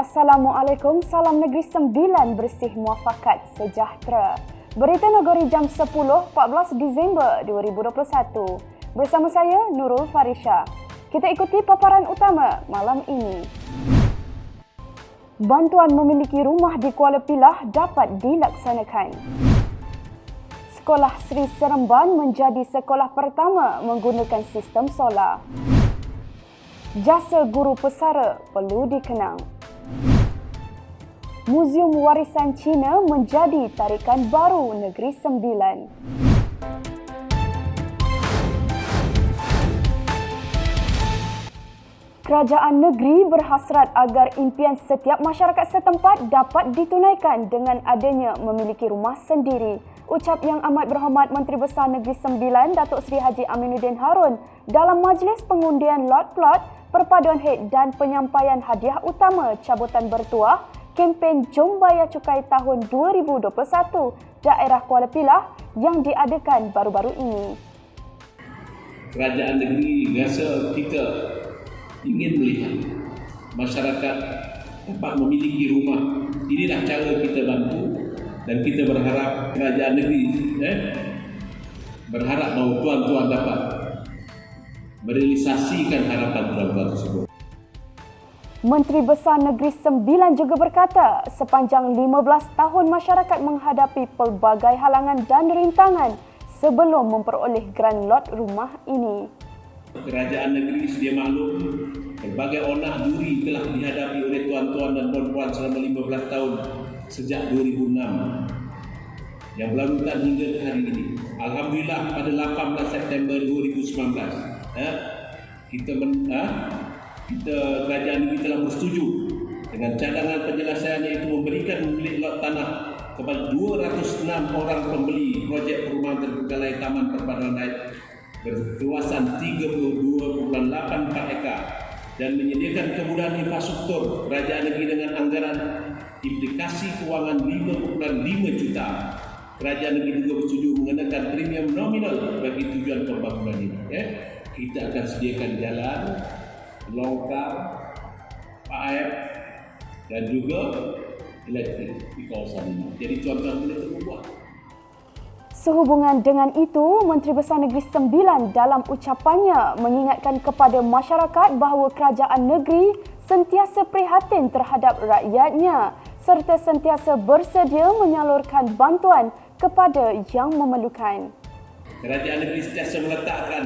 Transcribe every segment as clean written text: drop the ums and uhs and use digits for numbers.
Assalamualaikum, salam Negeri Sembilan bersih muafakat sejahtera. Berita Nagori jam 10, 14 Disember 2021. Bersama saya, Nurul Farisha. Kita ikuti paparan utama malam ini. Bantuan memiliki rumah di Kuala Pilah dapat dilaksanakan. Sekolah Sri Seremban menjadi sekolah pertama menggunakan sistem solar. Jasa guru pesara perlu dikenang. Muzium Warisan Cina menjadi tarikan baru Negeri Sembilan. Kerajaan negeri berhasrat agar impian setiap masyarakat setempat dapat ditunaikan dengan adanya memiliki rumah sendiri. Ucap Yang Amat Berhormat Menteri Besar Negeri Sembilan, Datuk Seri Haji Aminuddin Harun dalam majlis pengundian lot plot, perpaduan hed dan penyampaian hadiah utama cabutan bertuah kempen Jom Bayar Cukai tahun 2021 daerah Kuala Pilah yang diadakan baru-baru ini. Kerajaan negeri rasa kita ingin melihat masyarakat dapat memiliki rumah. Inilah cara kita bantu dan kita berharap kerajaan negeri berharap bahawa tuan-tuan dapat merealisasikan harapan tuan-tuan tersebut. Menteri Besar Negeri Sembilan juga berkata, sepanjang 15 tahun masyarakat menghadapi pelbagai halangan dan rintangan sebelum memperoleh geran lot rumah ini. Kerajaan negeri sedia maklum, pelbagai onak duri telah dihadapi oleh tuan-tuan dan puan-puan selama 15 tahun sejak 2006 yang berlarutan hingga ke hari ini. Alhamdulillah pada 18 September 2019 kerajaan negeri telah bersetuju dengan cadangan penyelesaian iaitu memberikan pemilik lot tanah kepada 206 orang pembeli projek perumahan terbengkalai Taman Perpaduan Rakyat berluasan 32.84 ekar dan menyediakan kemudahan infrastruktur kerajaan negeri dengan anggaran implikasi kewangan 5.5 juta. Kerajaan negeri juga bersetuju mengenakan premium nominal bagi tujuan pembangunan ini. Kita akan sediakan jalan, longkang, paip dan juga elektrik di kawasan ini. Jadi tuan-tuan boleh terbuat. Sehubungan dengan itu, Menteri Besar Negeri Sembilan dalam ucapannya mengingatkan kepada masyarakat bahawa kerajaan negeri sentiasa prihatin terhadap rakyatnya serta sentiasa bersedia menyalurkan bantuan kepada yang memerlukan. Kerajaan negeri sentiasa meletakkan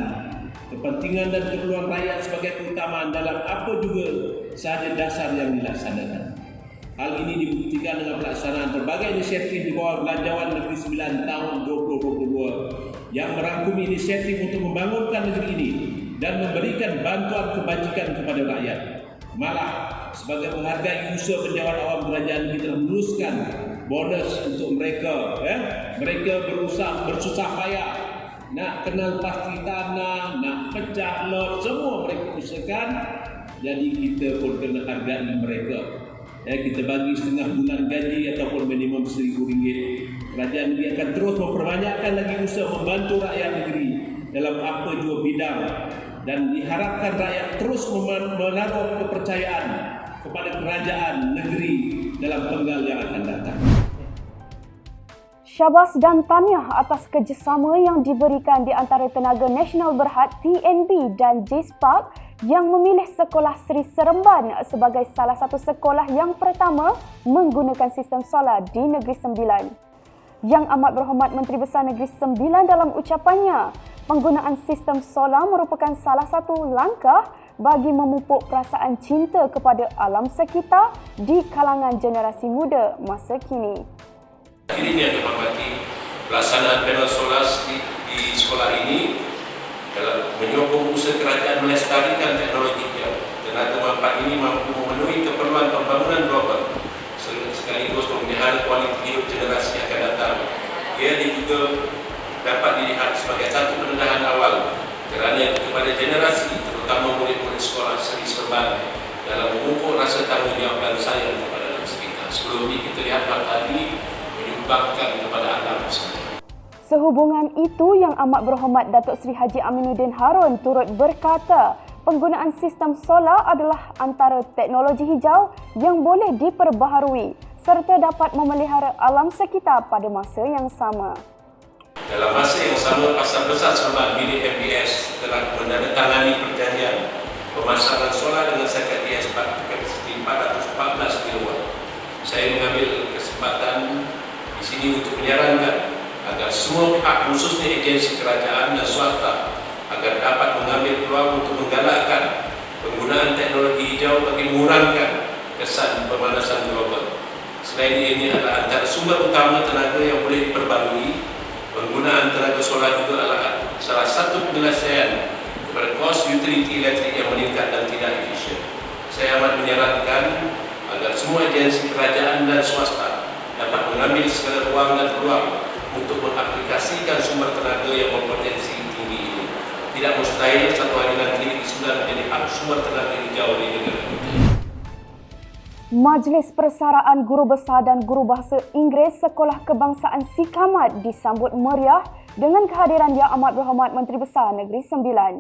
kepentingan dan keperluan rakyat sebagai keutamaan dalam apa juga sahaja dasar yang dilaksanakan. Hal ini dibuktikan dengan pelaksanaan berbagai inisiatif di bawah Belanjawan Negeri Sembilan tahun 2022 yang merangkumi inisiatif untuk membangunkan negeri ini dan memberikan bantuan kebajikan kepada rakyat. Malah, sebagai menghargai usaha penjawat awam kerajaan negeri telah meneruskan bonus untuk mereka. Mereka berusaha bersusah payah nak kenal pasti tanah, nak pecah lot, semua mereka usahakan. Jadi kita pun kena hargai mereka. Kita bagi setengah bulan gaji ataupun minimum RM1,000. Kerajaan negeri akan terus memperbanyakkan lagi usaha membantu rakyat negeri dalam apa jua bidang dan diharapkan rakyat terus menaruh kepercayaan kepada kerajaan negeri dalam penggal yang akan datang. Syabas dan tahniah atas kerjasama yang diberikan di antara Tenaga Nasional Berhad TNB dan JSPARK yang memilih Sekolah Sri Seremban sebagai salah satu sekolah yang pertama menggunakan sistem solar di Negeri Sembilan. Yang Amat Berhormat Menteri Besar Negeri Sembilan dalam ucapannya, penggunaan sistem solar merupakan salah satu langkah bagi memupuk perasaan cinta kepada alam sekitar di kalangan generasi muda masa kini. Akhirnya dihormati pelaksanaan panel solar di sekolah ini dalam menyokong usaha kerajaan melestarikan teknologinya. Tenaga manfaat ini mampu memenuhi keperluan pembangunan global sekaligus memelihara kualiti hidup generasi yang akan datang. Ia juga dapat dilihat sebagai satu penendahan awal kerana kepada generasi, terutama murid-murid sekolah Sri Seremban dalam memupuk rasa tanggungjawab dan sayang kepada alam sekitar. Sebelum ini kita lihat tadi menyumbangkan kepada alam sekitar. Sehubungan itu, Yang Amat Berhormat Datuk Seri Haji Aminuddin Harun turut berkata, penggunaan sistem solar adalah antara teknologi hijau yang boleh diperbaharui serta dapat memelihara alam sekitar pada masa yang sama. Dalam masa yang sama, Pasar Besar Seremban milik MBS telah menandatangani perjanjian pemasangan solar dengan sekat IS kapasiti 414 kW. Saya mengambil kesempatan di sini untuk menyarankan agar semua pihak, khususnya agensi kerajaan dan swasta, agar dapat mengambil peluang untuk menggalakkan penggunaan teknologi hijau bagi mengurangkan kesan pemanasan global. Selain ini adalah antara sumber utama tenaga yang boleh diperbarui. Penggunaan tenaga solar juga adalah salah satu penyelesaian kepada kos utility elektrik yang meningkat dan tidak efisien. Saya amat menyarankan agar semua agensi kerajaan dan swasta dapat mengambil segala ruang dan peluang untuk mengaplikasikan sumber tenaga yang berpotensi tinggi ini. Tidak mustahil satu hari nanti sudah menjadi hak sumber tenaga hijau di negara kita. Majlis Persaraan Guru Besar dan Guru Bahasa Inggeris Sekolah Kebangsaan Sikamat disambut meriah dengan kehadiran Yang Amat Berhormat Menteri Besar Negeri Sembilan.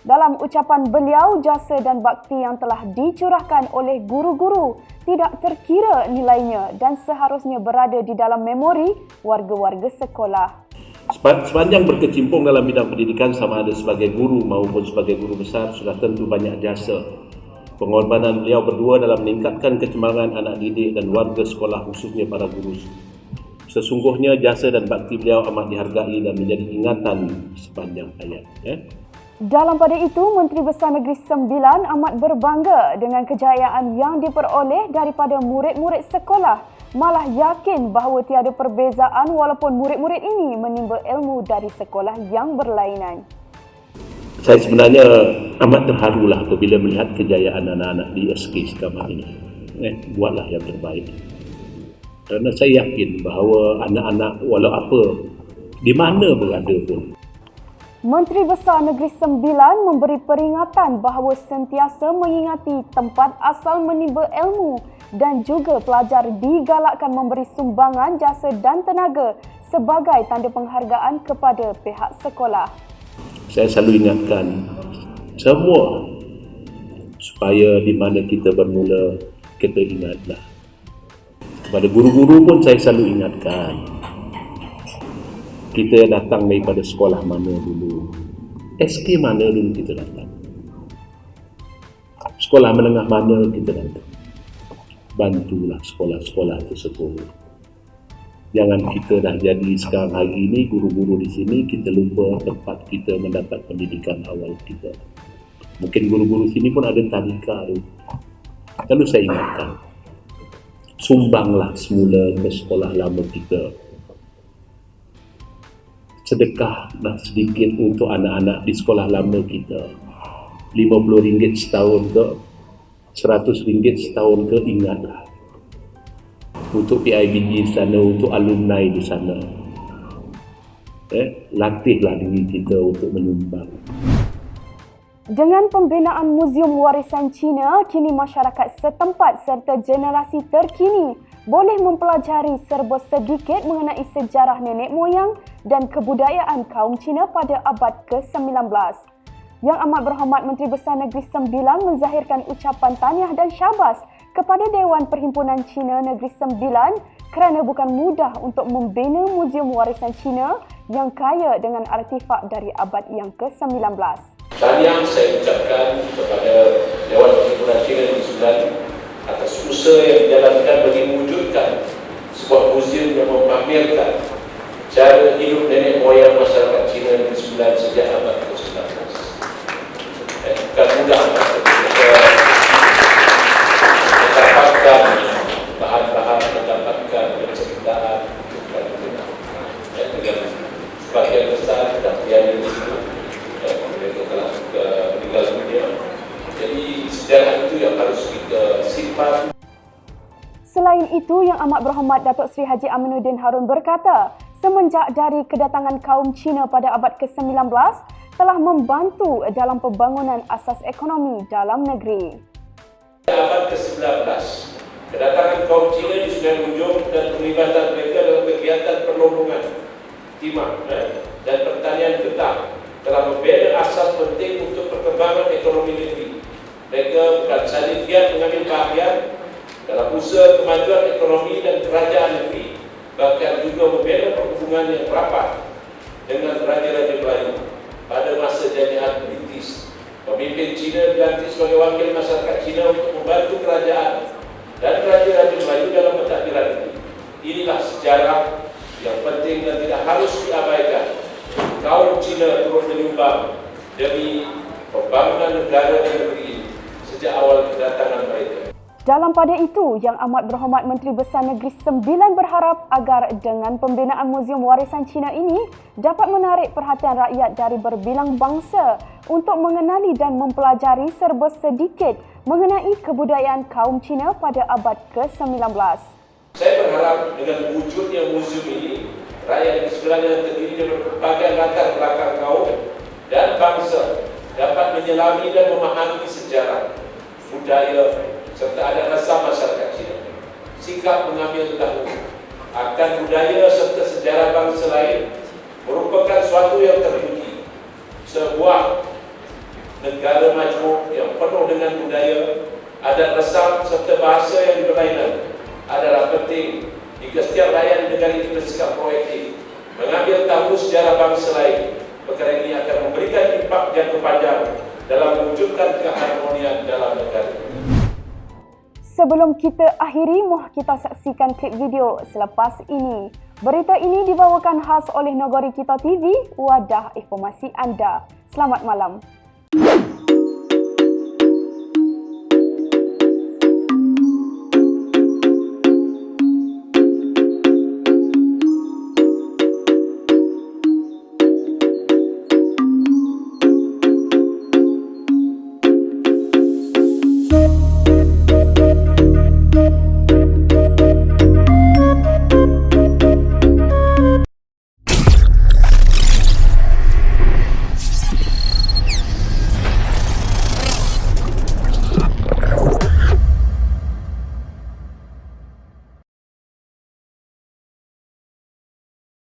Dalam ucapan beliau, jasa dan bakti yang telah dicurahkan oleh guru-guru tidak terkira nilainya dan seharusnya berada di dalam memori warga-warga sekolah. Sepanjang berkecimpung dalam bidang pendidikan sama ada sebagai guru maupun sebagai guru besar, sudah tentu banyak jasa. Pengorbanan beliau berdua dalam meningkatkan kecemerlangan anak didik dan warga sekolah, khususnya para guru. Sesungguhnya jasa dan bakti beliau amat dihargai dan menjadi ingatan sepanjang hayat. Dalam pada itu, Menteri Besar Negeri Sembilan amat berbangga dengan kejayaan yang diperoleh daripada murid-murid sekolah. Malah yakin bahawa tiada perbezaan walaupun murid-murid ini menimba ilmu dari sekolah yang berlainan. Saya sebenarnya amat terharulah apabila melihat kejayaan anak-anak di SK Sikamat ini. Buatlah yang terbaik. Kerana saya yakin bahawa anak-anak walau apa, di mana berada pun, Menteri Besar Negeri Sembilan memberi peringatan bahawa sentiasa mengingati tempat asal menimba ilmu dan juga pelajar digalakkan memberi sumbangan jasa dan tenaga sebagai tanda penghargaan kepada pihak sekolah. Saya selalu ingatkan semua supaya di mana kita bermula, kita ingatlah. Kepada guru-guru pun saya selalu ingatkan, kita datang daripada sekolah mana dulu, SK mana dulu kita datang, sekolah menengah mana kita datang. Bantulah sekolah-sekolah tersebut. Jangan kita dah jadi sekarang hari ini guru-guru di sini, kita lupa tempat kita mendapat pendidikan awal kita. Mungkin guru-guru sini pun ada tadika tu. Lalu saya ingatkan, sumbanglah semula ke sekolah lama kita. Sedekahlah sedikit untuk anak-anak di sekolah lama kita. RM50 setahun ke, RM100 setahun ke, ingatlah. Untuk PIBG di sana, untuk alumni di sana. Latihlah diri kita untuk menyumbang. Dengan pembinaan Muzium Warisan Cina, kini masyarakat setempat serta generasi terkini boleh mempelajari serba sedikit mengenai sejarah nenek moyang dan kebudayaan kaum Cina pada abad ke-19. Yang Amat Berhormat Menteri Besar Negeri Sembilan menzahirkan ucapan tahniah dan syabas kepada Dewan Perhimpunan Cina Negeri Sembilan kerana bukan mudah untuk membina Muzium Warisan Cina yang kaya dengan artifak dari abad yang ke-19. Tahniah saya ucapkan kepada Dewan Perhimpunan Cina Negeri Sembilan atas usaha yang dijalankan bagi mewujudkan sebuah muzium yang memamerkan cara hidup nenek moyang masyarakat Cina Negeri Sembilan sejak abad ke-19. Bukan mudah mendapatkan bahan-bahan, mendapatkan penceritaan dengan sebagian besar dan tiada di situ mereka telah meninggal dunia. Jadi sejarah itu yang harus kita simpan. Selain itu, Yang Amat Berhormat Datuk Seri Haji Aminuddin Harun berkata, semenjak dari kedatangan kaum Cina pada abad ke-19 telah membantu dalam pembangunan asas ekonomi dalam negeri. Abad ke-19, kedatangan kaum Cina di Sungai Ujung dan terlibatan mereka dalam kegiatan perlombongan timah dan pertanian getah telah membina asas penting untuk perkembangan ekonomi negeri. Mereka bukan saja giat mengambil bahagian dalam usaha kemajuan ekonomi dan kerajaan negeri, bahkan juga membina perhubungan yang rapat dengan Raja-Raja Melayu. Pada masa jajahan British, pemimpin Cina dilantik sebagai wakil masyarakat Cina untuk membantu kerajaan dan Raja-Raja Melayu dalam pentadbiran ini. Inilah sejarah yang penting dan tidak harus diabaikan. Kaum Cina turut menyumbang demi pembangunan negara dan negeri ini sejak awal kedatangan mereka. Dalam pada itu, Yang Amat Berhormat Menteri Besar Negeri Sembilan berharap agar dengan pembinaan Muzium Warisan Cina ini dapat menarik perhatian rakyat dari berbilang bangsa untuk mengenali dan mempelajari serba sedikit mengenai kebudayaan kaum Cina pada abad ke-19. Saya berharap dengan wujudnya muzium ini, rakyat di sebenarnya terdiri dari berbagai latar belakang kaum dan bangsa dapat menyelami dan memahami sejarah, budaya, serta adat rasa masyarakat Cina. Sikap mengambil tahu akan budaya serta sejarah bangsa lain merupakan suatu yang terpuji. Sebuah negara majmuk yang penuh dengan budaya, adat rasa serta bahasa yang berlainan adalah penting jika setiap rakyat di negara itu bersikap proaktif mengambil tahu sejarah bangsa lain. Perkara ini akan memberikan impak jangka panjang dalam mewujudkan keharmonian dalam negara. Sebelum kita akhiri, mohon kita saksikan klip video selepas ini. Berita ini dibawakan khas oleh Negeri Kita TV, wadah informasi anda. Selamat malam.